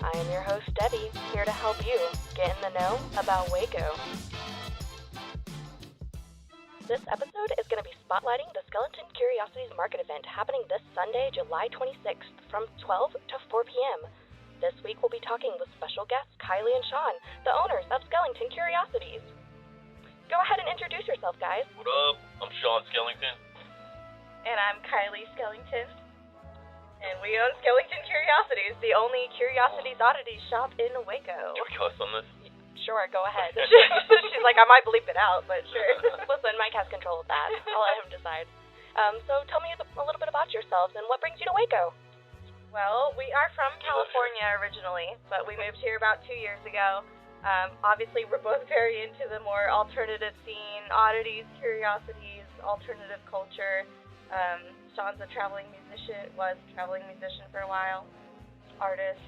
I am your host, Debbie, here to help you get in the know about Waco. This episode is going to be spotlighting the Skellington Curiosities Market event happening this Sunday, July 26th from 12 to 4 p.m. This week we'll be talking with special guests Kylie and Sean, the owners of Skellington Curiosities. Go ahead and introduce yourself, guys. What up? I'm Sean Skellington. And I'm Kylie Skellington. And we own Skellington Curiosities, the only Curiosities Oddities shop in Waco. Can we cuss on this? Sure, go ahead. She's like, I might bleep it out, but sure. Listen, Mike has control of that. I'll let him decide. So tell me a little bit about yourselves and what brings you to Waco. Well, we are from California originally, but we moved here about 2 years ago. Obviously, we're both very into the more alternative scene, oddities, curiosities, alternative culture. Sean's a traveling musician, was a traveling musician for a while, artist.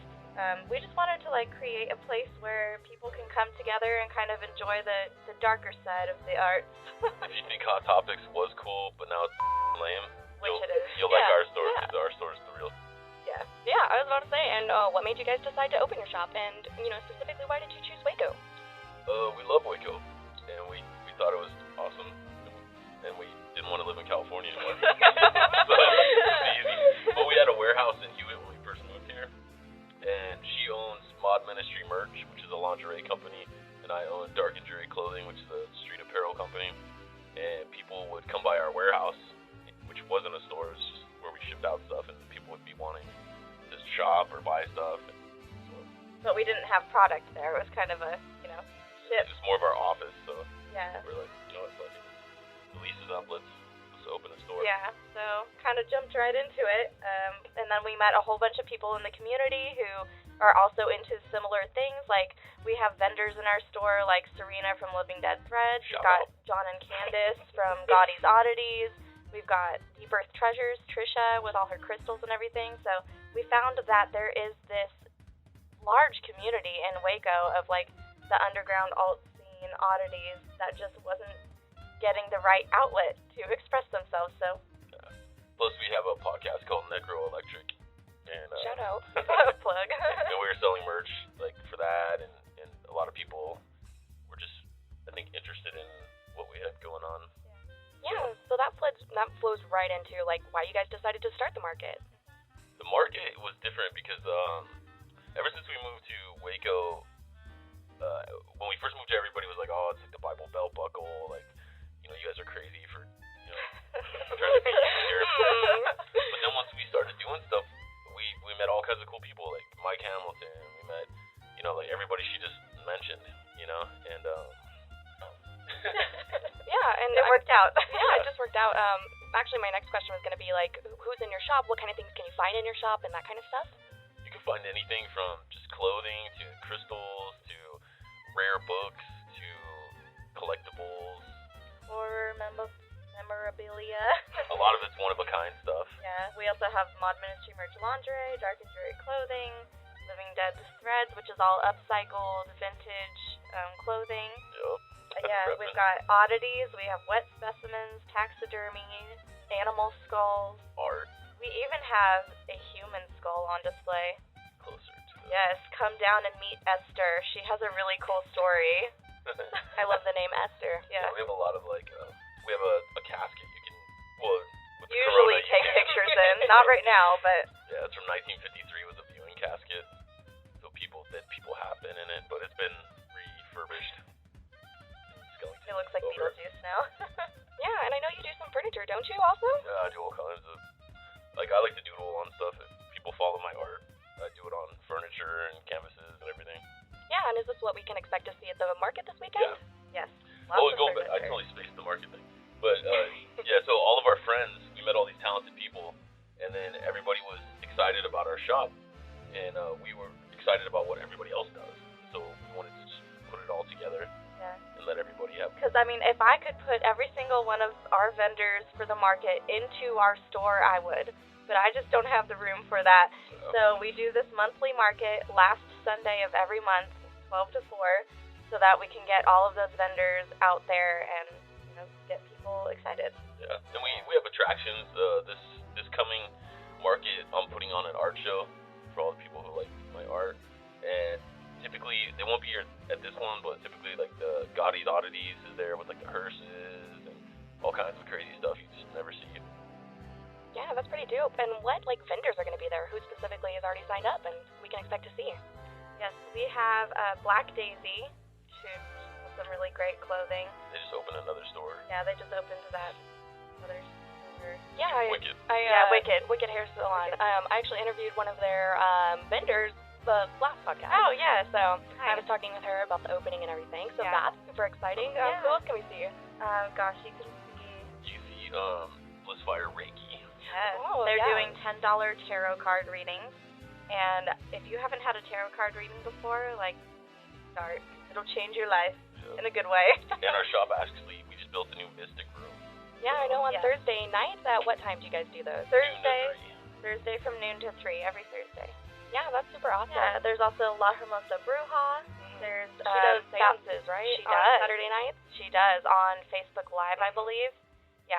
We just wanted to create a place where people can come together and kind of enjoy the darker side of the arts. If you think Hot Topics was cool, but now it's lame, Which it is. You'll like our store, because our store is the real. Yeah, I was about to say, and what made you guys decide to open your shop, and, specifically, why did you choose Waco? We love Waco, and we thought it was awesome, and we didn't want to live in California anymore. So it was easy. But we had a warehouse in Hewitt when we first moved here, and she owns Mod Ministry Merch, which is a lingerie company, and I own Dark and Jury Clothing, which is a street apparel company, and people would come by our warehouse, which wasn't a store, it was just where we shipped out stuff, and people would be wanting to shop or buy stuff. But we didn't have product there. It was kind of a, ship. It's just more of our office, so Yeah. we're like, what, fuck it. The lease is up, let's open a store. Yeah, so kind of jumped right into it. And then we met a whole bunch of people in the community who are also into similar things. Like, we have vendors in our store, like Serena from Living Dead Threads. We've got John and Candace from Gaudie's Oddities. We've got Deep Earth Treasures, Trisha, with all her crystals and everything. So we found that there is this large community in Waco of, the underground alt scene oddities that just wasn't getting the right outlet to express themselves. So Plus, we have a podcast called Necro Electric. And, Shout out. plug. and we were selling merch for that, and a lot of people were just, I think, interested in what we had going on. Yeah, so that flows right into, why you guys decided to start the market. The market was different because ever since we moved to Waco, when we first moved here, everybody was like, oh, it's like the Bible Belt Buckle, you guys are crazy for, trying to be here. But then once we started doing stuff, we met all kinds of cool people, like Mike Hamilton, we met, everybody she just mentioned, and, Yeah, and it worked out. Yeah, it just worked out. Actually, my next question was going to be, who's in your shop, what kind of things can you find in your shop, and that kind of stuff? You can find anything from just clothing to crystals to rare books to collectibles. Or memorabilia. A lot of it's one-of-a-kind stuff. Yeah, we also have Mod Ministry Merch Lingerie, Dark and Jury Clothing, Living Dead Threads, which is all upcycled, vintage clothing. Yep. Yeah, we've got oddities, we have wet specimens, taxidermy, animal skulls. Art. We even have a human skull on display. Closer to it. Yes, come down and meet Esther. She has a really cool story. I love the name Esther. Yeah. We have a lot of we have a casket you can, with the Usually corona, take pictures in. Not right now, but Yeah, it's from 1953, was a viewing casket. So people have been in it, but it's been refurbished. it looks like Beetlejuice now. Yeah, and I know you do some furniture, don't you, also? Yeah, I do all kinds of, I like to doodle on stuff. If people follow my art, I do it on furniture and canvases and everything. Yeah, and is this what we can expect to see at the market this weekend? Yes. I totally spaced the market thing. But, so all of our friends, we met all these talented people, and then everybody was excited about our shop, and we were excited about what everybody else does. So we wanted to just put it all together and let everybody have. Because, if I could put every single one of our vendors for the market into our store, I would. But I just don't have the room for that. So we do this monthly market last Sunday of every month, 12 to 4, so that we can get all of those vendors out there and get people excited. Yeah, and we have attractions. This coming market, I'm putting on an art show for all the people who like my art. Curiosities is there with like the hearses and all kinds of crazy stuff you just never see. Yeah, that's pretty dope. And what vendors are going to be there? Who specifically is already signed up and we can expect to see? Yes, we have Black Daisy. She has some really great clothing. They just opened another store. Yeah, they just opened that other store. Yeah, Wicked. Wicked Hair Salon. I actually interviewed one of their vendors the last podcast. Oh, yeah. So I was talking with her about the opening and everything. So that's super exciting. Yeah. Who else can we see? Gosh, you can see. You see Blissfire Reiki. Yes. Oh, They're yeah. doing $10 tarot card readings. And if you haven't had a tarot card reading before, start. It'll change your life in a good way. And our shop, actually, we just built a new Mystic room. Yeah, I know on Yes. Thursday nights. At what time do you guys do those? Thursday from noon to 3, every Thursday. Yeah, that's super awesome. Yeah, there's also La Hermosa Bruja. There's She does seances, right? She on does. Saturday nights? She does on Facebook Live, I believe. Yeah,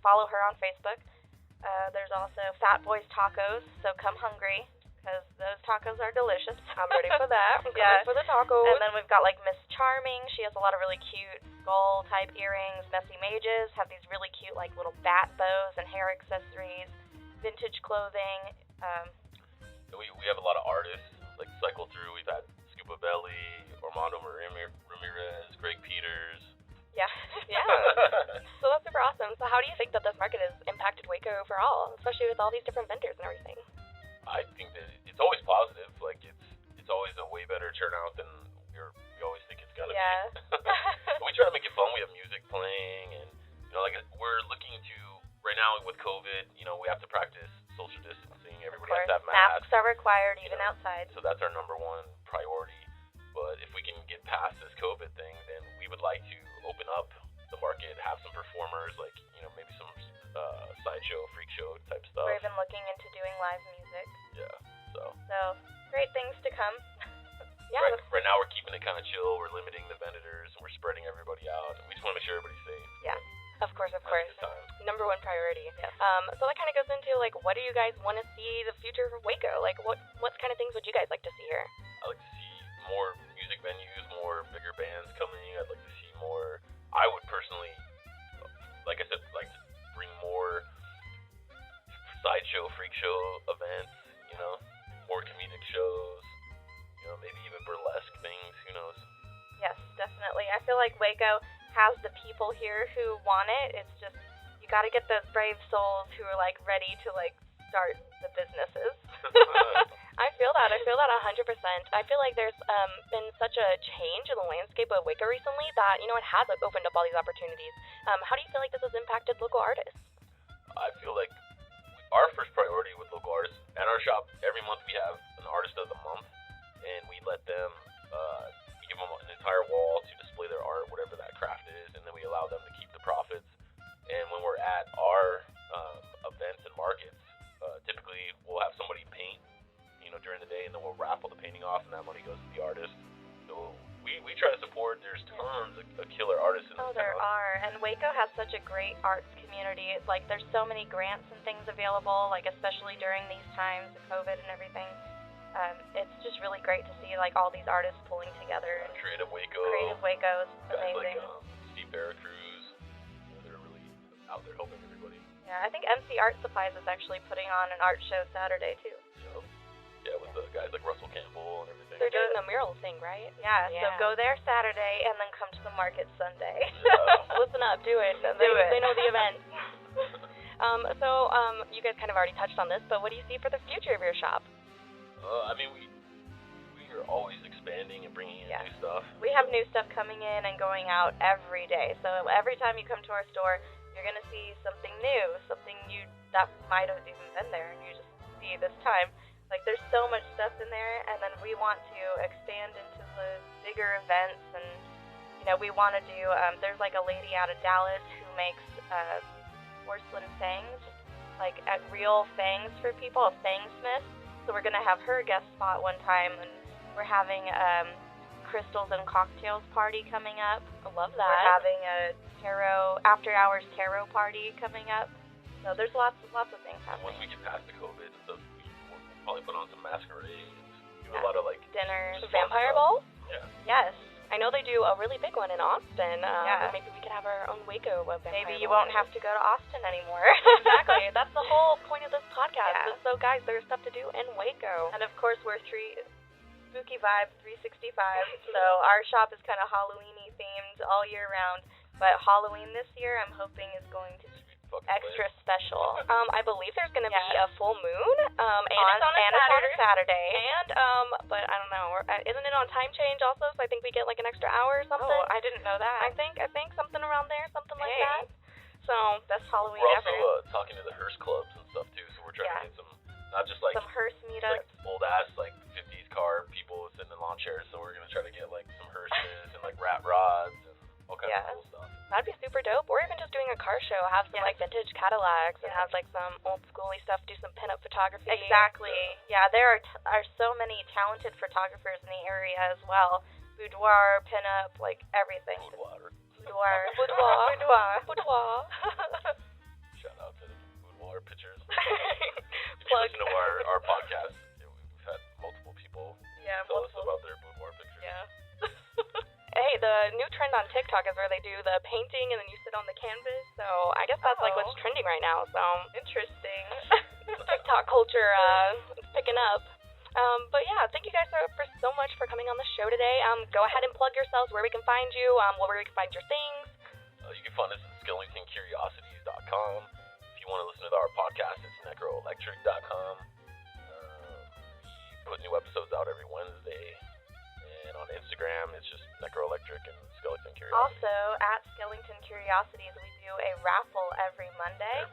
follow her on Facebook. There's also Fat Boys Tacos, so come hungry, because those tacos are delicious. I'm ready for that. I'm Yeah. coming for the tacos. And then we've got Miss Charming. She has a lot of really cute skull type earrings. Messy Mages have these really cute little bat bows and hair accessories. Vintage clothing. We have a lot of artists cycle through. We've had Scuba Belly, Armando Ramirez, Greg Peters. Yeah. Yeah. So that's super awesome. So how do you think that this market has impacted Waco overall, especially with all these different vendors and everything? I think that it's always positive. It's always a way better turnout than we always think it's gonna Yeah. be. We try to make it fun. We have music playing, and we're looking to right now with COVID. We have to practice social distancing. Everybody has to have masks. Masks are required even outside. So that's our number one priority. But if we can get past this COVID thing, then we would like to open up the market, have some performers, maybe some sideshow, freak show type stuff. We're even looking into doing live music. Yeah. So great things to come. Yeah. Right now we're keeping it kind of chill. We're limiting the vendors and we're spreading everybody out. And we just want to make sure everybody's safe. Yeah. Of course. Have a good time. Number one priority. Yes. So that kind of goes into what do you guys want to see the future for Waco? What kind of things would you guys like to see here? I like to see more music venues, more bigger bands coming. I'd like to see more. I would personally, like I said, like to bring more sideshow, freak show events. More comedic shows. Maybe even burlesque things. Who knows? Yes, definitely. I feel like Waco has the people here who want it. It's just you got to get those brave souls who are ready to start the businesses. I feel that 100%. I feel like there's been such a change in the landscape of Waco recently that it has opened up all these opportunities. How do you feel like this has impacted local artists? I feel like our first priority with local artists at our shop, every month we have an artist of the month, and we let them we give them an entire wall to display their art, whatever that craft is, and then we allow them to keep the profits. And when we're at our events and markets, typically we'll have somebody paint during the day, and then we'll raffle the painting off, and that money goes to the artist. So we try to support. There's tons of killer artists in this There town. are, and Waco has such a great arts community. It's there's so many grants and things available, especially during these times of COVID and everything. It's just really great to see all these artists pulling together. And Creative Waco. Creative Waco is Guys amazing. like Steve Barracruz. They're really out there helping everybody. Yeah, I think MC Art Supplies is actually putting on an art show Saturday too. Yeah, with the guys like Russell Campbell and everything. They're doing the mural thing, right? Yeah, so go there Saturday and then come to the market Sunday. Yeah. Listen up, do it. They know the event. So you guys kind of already touched on this, but what do you see for the future of your shop? We are always expanding and bringing in new stuff. We have new stuff coming in and going out every day. So every time you come to our store, you're going to see something new, something you that might have even been there and you just see this time. There's so much stuff in there, and then we want to expand into the bigger events, and, we want to do, there's a lady out of Dallas who makes porcelain fangs, real fangs for people, a fangsmith. So we're going to have her guest spot one time, and we're having crystals and cocktails party coming up. I love that. We're having a after-hours tarot party coming up. So there's lots of things And happening. once we get past the COVID and stuff, we'll probably put on some masquerades, do a lot of Dinners. Vampire balls? Yeah. Yes. I know they do a really big one in Austin. Maybe we could have our own Waco event. Maybe you won't have to go to Austin anymore. Exactly. That's the whole point of this podcast. Yeah. So, guys, there's stuff to do in Waco. And, of course, we're Spooky Vibes 365. So our shop is kind of Halloween-y themed all year round. But Halloween this year, I'm hoping, is going to be extra special. I believe there's going to be a full moon. And it's on a Saturday. And, but I don't know. Isn't it on time change also? So I think we get like an extra hour or something. Oh, I didn't know that. I think something around there, something like that. So best Halloween ever. We're also talking to the hearse clubs and stuff too. So we're trying to get some, not just like some hearse meetups. Like old ass like 50s car people sitting in lawn chairs. So we're gonna try to get like some hearses and like rat rods and all kinds of cool stuff. That'd be super dope. Or even just doing a car show, have some like vintage Cadillacs and have like some old schooly stuff, do some pinup photography. Exactly. Yeah, there are so many talented photographers in the area as well. Boudoir, pinup, like everything. Boudoir. Shout out to the boudoir pictures. If you listen to our podcast, we've had multiple people tell us about their boudoir pictures. Yeah. Hey, the new trend on TikTok is where they do the painting and then you sit on the canvas. So I guess that's like what's trending right now. So interesting. TikTok culture is picking up. But yeah, thank you guys so much for coming on the show today. Go ahead and plug yourselves, where we can find you, where we can find your things. You can find us at SkellingtonCuriosities.com. If you want to listen to our podcast, it's necroelectric.com. We put new episodes out every Wednesday. And on Instagram, it's just Necroelectric and Skellington Curiosities. Also, at Skellington Curiosities, we do a raffle every Monday.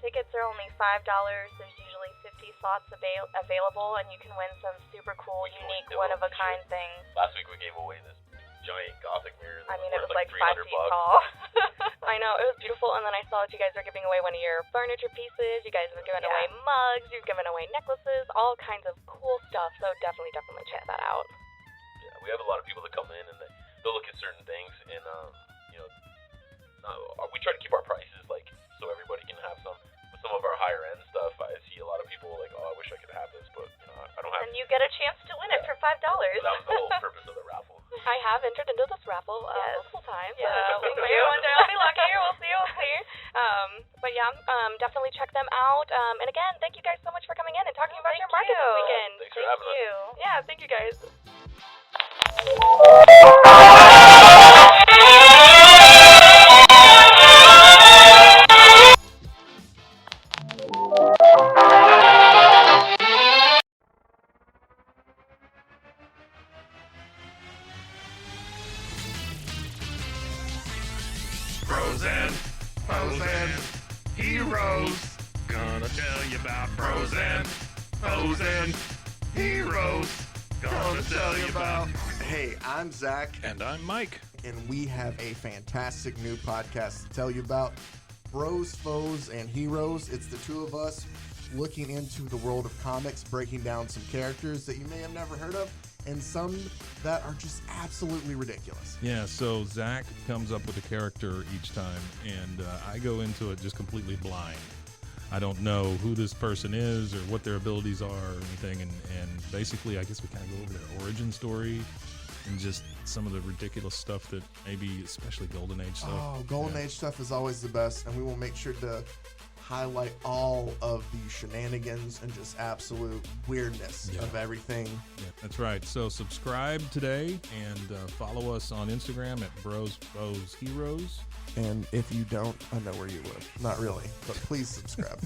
Tickets are only $5. There's usually 50 slots available, and you can win some super cool, unique, one-of-a-kind things. Last week we gave away this giant Gothic mirror. It was like 5 feet tall. I know, it was beautiful, and then I saw that you guys were giving away one of your furniture pieces. You guys were giving away mugs. You've given away necklaces, all kinds of cool stuff. So definitely check that out. We have a lot of people that come in and they'll look at certain things and we try to keep our prices like so everybody can have some. With some of our higher end stuff, I see a lot of people like, I wish I could have this, but I don't have. And you get a chance to win it for $5. That was the whole purpose of the raffle. I have entered into this raffle multiple times. Yeah, we may one day I'll be lucky. We'll see. But yeah, definitely check them out. And again, thank you guys so much for coming in and talking about your market this weekend. Thanks for having us. Yeah, thank you guys. Frozen heroes. Gonna tell you about frozen heroes. Gonna tell you about. Hey, I'm Zach. And I'm Mike. And we have a fantastic new podcast to tell you about. Bros, Foes, and Heroes. It's the two of us looking into the world of comics, breaking down some characters that you may have never heard of, and some that are just absolutely ridiculous. Yeah, so Zach comes up with a character each time, and I go into it just completely blind. I don't know who this person is or what their abilities are or anything, and basically I guess we kind of go over their origin story and just some of the ridiculous stuff that maybe, especially Golden Age stuff. Oh, Golden Age stuff is always the best, and we will make sure to highlight all of the shenanigans and just absolute weirdness of everything. Yeah, that's right. So subscribe today and follow us on Instagram at Bros, Foes, Heroes. And if you don't, I know where you live. Not really, but please subscribe.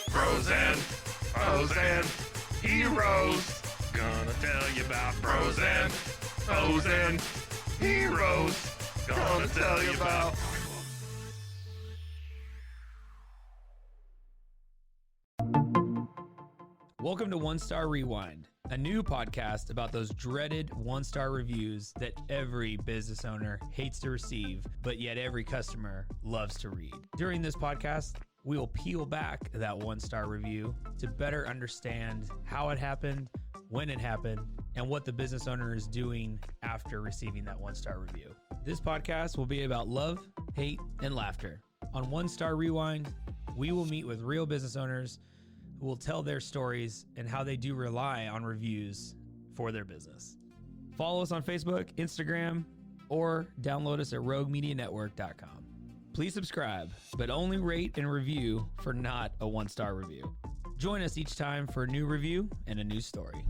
Frozen heroes. Gonna tell you about frozen heroes. Gonna tell you about. Welcome to One Star Rewind, a new podcast about those dreaded one-star reviews that every business owner hates to receive, but yet every customer loves to read. During this podcast, we will peel back that one-star review to better understand how it happened, when it happened, and what the business owner is doing after receiving that one-star review. This podcast will be about love, hate, and laughter. On One Star Rewind, we will meet with real business owners who will tell their stories and how they do rely on reviews for their business. Follow us on Facebook, Instagram, or download us at roguemedianetwork.com. Please subscribe, but only rate and review for not a 1-star review. Join us each time for a new review and a new story.